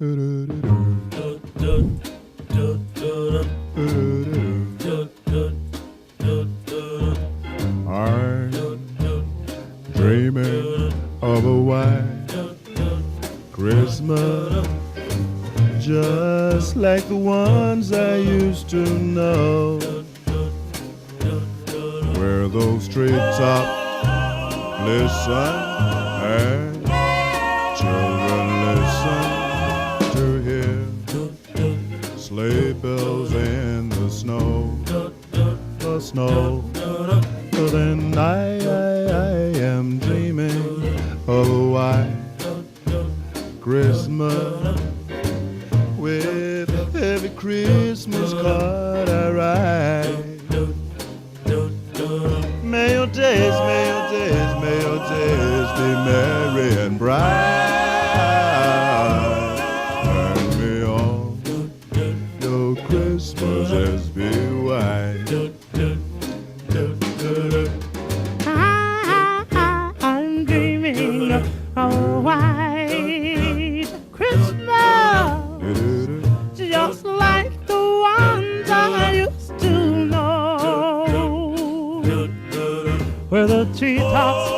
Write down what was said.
I'm dreaming of a white Christmas, just like the ones I used to know, where those treetops glisten and children listen to hear sleigh bells in the snow. The snow. Then I am dreaming of a white Christmas, with every Christmas card I write. May your days, may your days, may your days be merry and bright, and may all your Christmases be white. I'm dreaming of a white Christmas, just like the ones I used to know, where the treetops